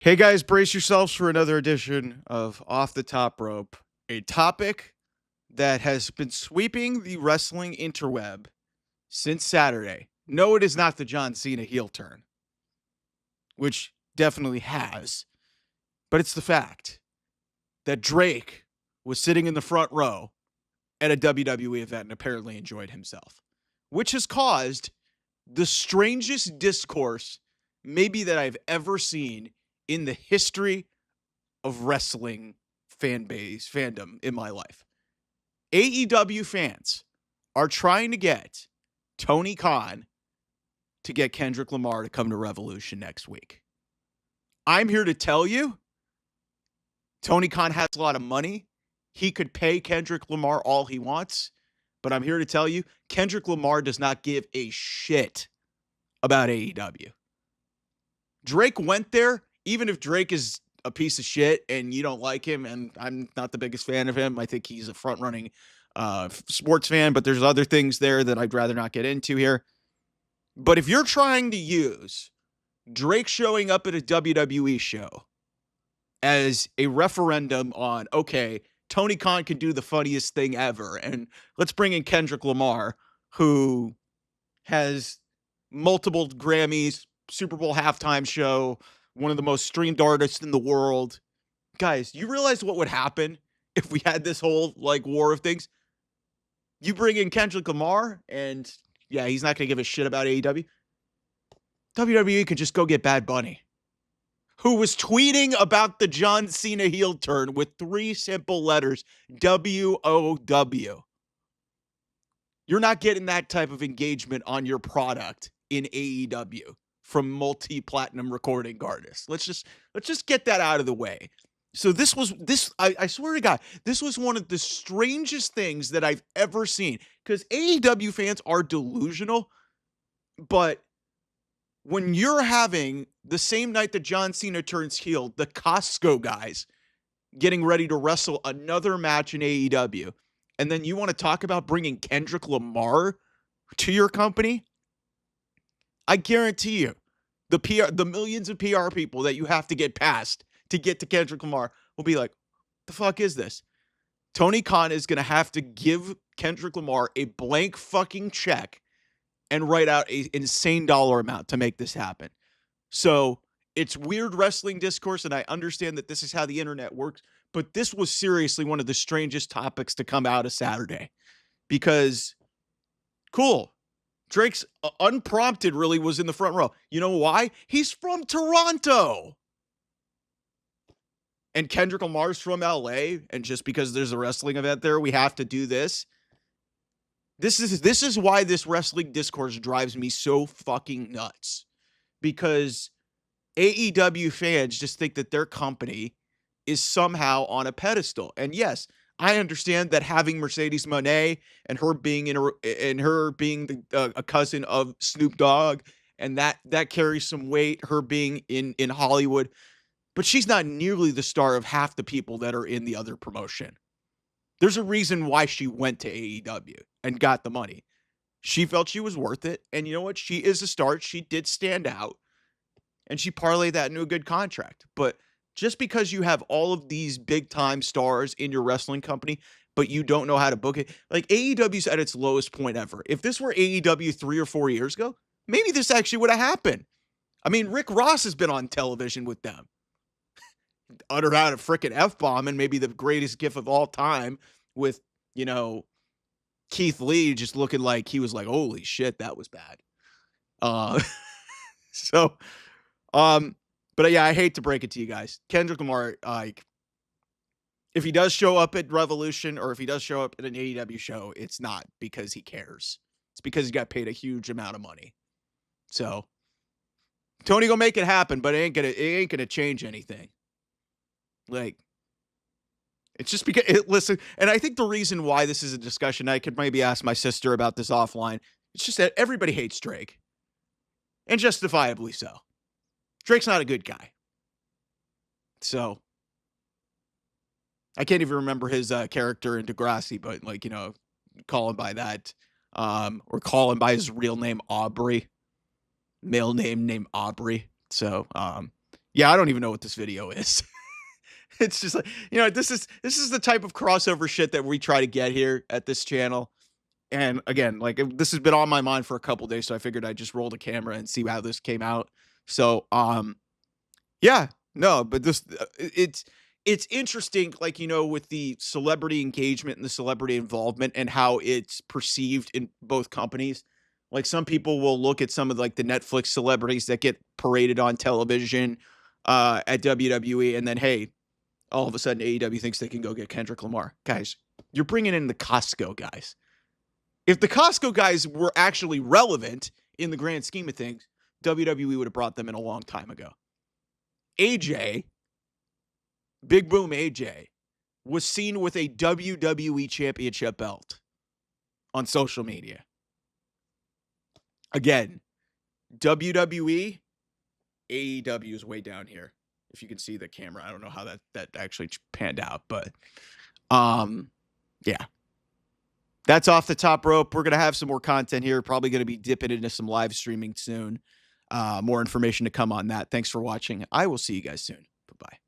Hey guys, brace yourselves for another edition of Off the Top Rope, a topic that has been sweeping the wrestling interweb since Saturday. No, it is not the John Cena heel turn, which definitely has, but it's the fact that Drake was sitting in the front row at a WWE event and apparently enjoyed himself, which has caused the strangest discourse maybe that I've ever seen in the history of wrestling fandom in my life. AEW fans are trying to get Tony Khan to get Kendrick Lamar to come to Revolution next week. I'm here to tell you, Tony Khan has a lot of money. He could pay Kendrick Lamar all he wants, but I'm here to tell you, Kendrick Lamar does not give a shit about AEW. Drake went there, even if Drake is a piece of shit and you don't like him, and I'm not the biggest fan of him. I think he's a front-running sports fan, but there's other things there that I'd rather not get into here. But if you're trying to use Drake showing up at a WWE show as a referendum on, okay, Tony Khan can do the funniest thing ever, and let's bring in Kendrick Lamar, who has multiple Grammys, Super Bowl halftime show, one of the most streamed artists in the world. Guys, you realize what would happen if we had this whole war of things? You bring in Kendrick Lamar, and yeah, he's not going to give a shit about AEW. WWE could just go get Bad Bunny, who was tweeting about the John Cena heel turn with 3 simple letters, WOW. You're not getting that type of engagement on your product in AEW from multi-platinum recording artists. Let's just get that out of the way. So I swear to God, this was one of the strangest things that I've ever seen, because AEW fans are delusional, but when you're having the same night that John Cena turns heel, the Costco guys getting ready to wrestle another match in AEW, and then you want to talk about bringing Kendrick Lamar to your company? I guarantee you, the millions of PR people that you have to get past to get to Kendrick Lamar will be like, the fuck is this? Tony Khan is going to have to give Kendrick Lamar a blank fucking check and write out an insane dollar amount to make this happen. So it's weird wrestling discourse, and I understand that this is how the internet works, but this was seriously one of the strangest topics to come out of Saturday, because cool, Drake's unprompted really was in the front row. You know why? He's from Toronto. And Kendrick Lamar's from LA, and just because there's a wrestling event there, we have to do this. This is why this wrestling discourse drives me so fucking nuts, because AEW fans just think that their company is somehow on a pedestal. And yes, I understand that having Mercedes Moné and her being a cousin of Snoop Dogg, and that carries some weight, her being in Hollywood, but she's not nearly the star of half the people that are in the other promotion. There's a reason why she went to AEW and got the money. She felt she was worth it, and you know what? She is a star. She did stand out, and she parlayed that into a good contract. But just because you have all of these big-time stars in your wrestling company, but you don't know how to book it, like AEW's at its lowest point ever. If this were AEW 3 or 4 years ago, maybe this actually would have happened. I mean, Rick Ross has been on television with them. Uttered out a freaking F-bomb, and maybe the greatest gif of all time with, Keith Lee just looking like he was like, holy shit, that was bad. But yeah, I hate to break it to you guys. Kendrick Lamar, if he does show up at Revolution, or if he does show up at an AEW show, it's not because he cares. It's because he got paid a huge amount of money. So Tony gonna make it happen, but it ain't gonna change anything. It's just because listen, and I think the reason why this is a discussion, I could maybe ask my sister about this offline. It's just that everybody hates Drake, and justifiably so. Drake's not a good guy. So I can't even remember his character in Degrassi, but call him by that, or call him by his real name, Aubrey, male name named Aubrey. So Yeah, I don't even know what this video is. It's just like, this is the type of crossover shit that we try to get here at this channel. And again, like this has been on my mind for a couple days, so I figured I'd just roll the camera and see how this came out. So, yeah, no, but it's interesting, like, with the celebrity engagement and the celebrity involvement and how it's perceived in both companies. Like some people will look at some of like the Netflix celebrities that get paraded on television at WWE, and then hey, all of a sudden AEW thinks they can go get Kendrick Lamar. Guys, you're bringing in the Costco guys. If the Costco guys were actually relevant in the grand scheme of things, WWE would have brought them in a long time ago. AJ, Big Boom AJ, was seen with a WWE championship belt on social media. Again, WWE, AEW is way down here. If you can see the camera, I don't know how that actually panned out, but yeah. That's Off the Top Rope. We're going to have some more content here. Probably going to be dipping into some live streaming soon. More information to come on that. Thanks for watching. I will see you guys soon. Bye-bye.